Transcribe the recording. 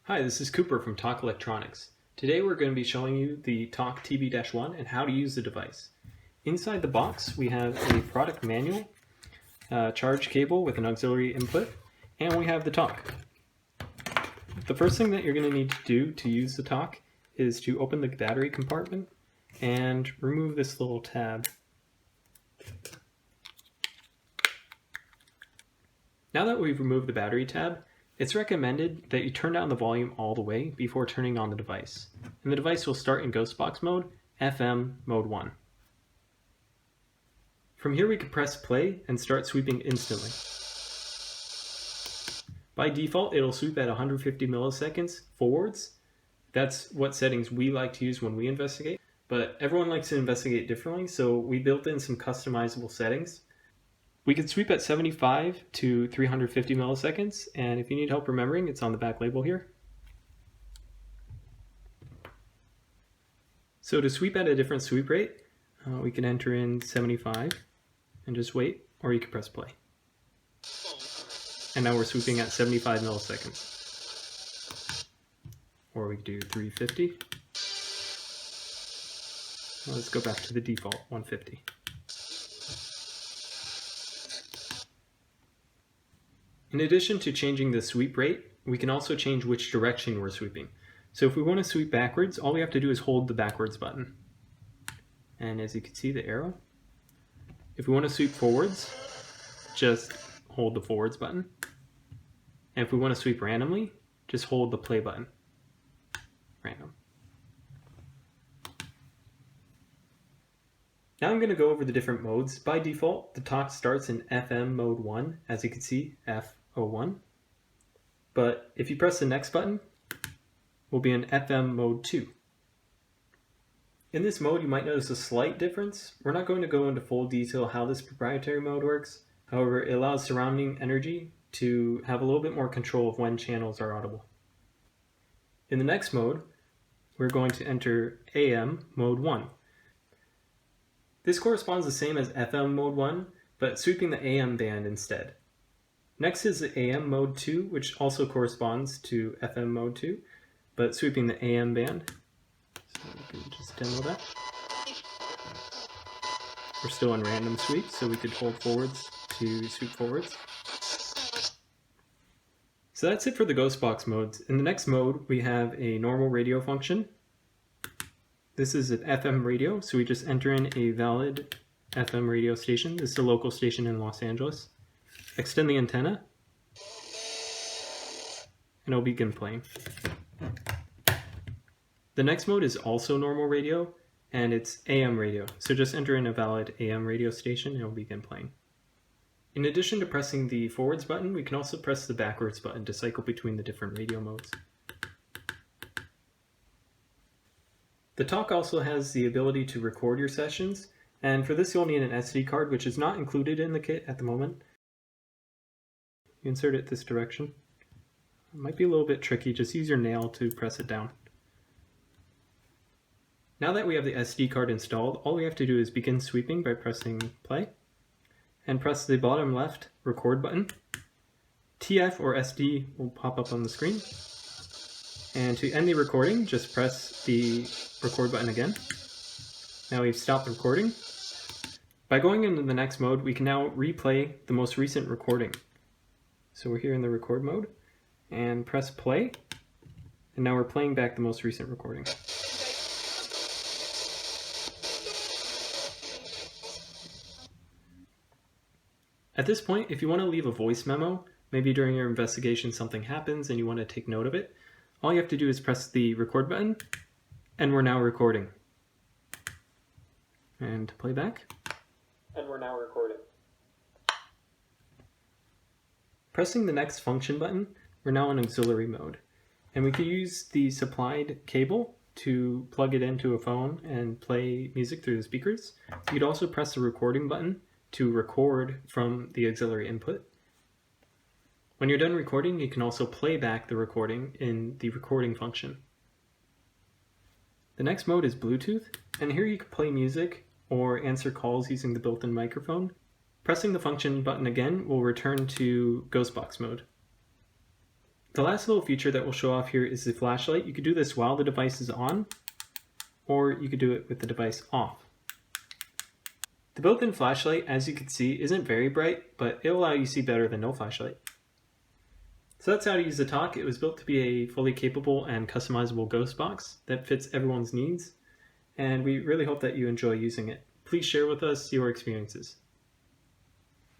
Hi, this is Cooper from TAKH Electronics. Today we're going to be showing you the TAKH TB-1 and how to use the device. Inside the box we have a product manual, charge cable with an auxiliary input, and we have the TAKH. The first thing that you're going to need to do to use the TAKH is to open the battery compartment and remove this little tab. Now that we've removed the battery tab, it's recommended that you turn down the volume all the way before turning on the device. And the device will start in ghostbox mode, FM mode 1. From here we can press play and start sweeping instantly. By default it'll sweep at 150 milliseconds forwards. That's what settings we like to use when we investigate, but everyone likes to investigate differently, so we built in some customizable settings. We can sweep at 75 to 350 milliseconds, and if you need help remembering, it's on the back label here. So to sweep at a different sweep rate, we can enter in 75 and just wait, or you can press play. And now we're sweeping at 75 milliseconds. Or we could do 350. Well, let's go back to the default, 150. In addition to changing the sweep rate, we can also change which direction we're sweeping. So if we want to sweep backwards, all we have to do is hold the backwards button. And as you can see, the arrow. If we want to sweep forwards, just hold the forwards button. And if we want to sweep randomly, just hold the play button. Random. Now I'm going to go over the different modes. By default, the TAKH starts in FM mode 1, as you can see, F01. But if you press the next button, we'll be in FM mode 2. In this mode, you might notice a slight difference. We're not going to go into full detail how this proprietary mode works. However, it allows surrounding energy to have a little bit more control of when channels are audible. In the next mode, we're going to enter AM mode 1. This corresponds the same as FM mode 1, but sweeping the AM band instead. Next is the AM mode 2, which also corresponds to FM mode 2, but sweeping the AM band. So we can just demo that. We're still in random sweep, so we could hold forwards to sweep forwards. So that's it for the ghostbox modes. In the next mode, we have a normal radio function. This is an FM radio, so we just enter in a valid FM radio station. This is a local station in Los Angeles. Extend the antenna, and it'll begin playing. The next mode is also normal radio, and it's AM radio. So just enter in a valid AM radio station, and it'll begin playing. In addition to pressing the forwards button, we can also press the backwards button to cycle between the different radio modes. The TAKH also has the ability to record your sessions, and for this you'll need an SD card, which is not included in the kit at the moment. You insert it this direction. It might be a little bit tricky, just use your nail to press it down. Now that we have the SD card installed, all we have to do is begin sweeping by pressing play, and press the bottom left record button. TF or SD will pop up on the screen. And to end the recording, just press the record button again. Now we've stopped the recording. By going into the next mode, we can now replay the most recent recording. So we're here in the record mode, and press play, and now we're playing back the most recent recording. At this point, if you want to leave a voice memo, maybe during your investigation something happens and you want to take note of it, all you have to do is press the record button, and we're now recording. And play back. And we're now recording. Pressing the next function button, we're now in auxiliary mode. And we can use the supplied cable to plug it into a phone and play music through the speakers. You'd also press the recording button to record from the auxiliary input. When you're done recording, you can also play back the recording in the recording function. The next mode is Bluetooth, and here you can play music or answer calls using the built-in microphone. Pressing the function button again will return to ghostbox mode. The last little feature that we'll show off here is the flashlight. You could do this while the device is on, or you could do it with the device off. The built-in flashlight, as you can see, isn't very bright, but it'll allow you to see better than no flashlight. So that's how to use the TAKH. It was built to be a fully capable and customizable ghost box that fits everyone's needs, and we really hope that you enjoy using it. Please share with us your experiences.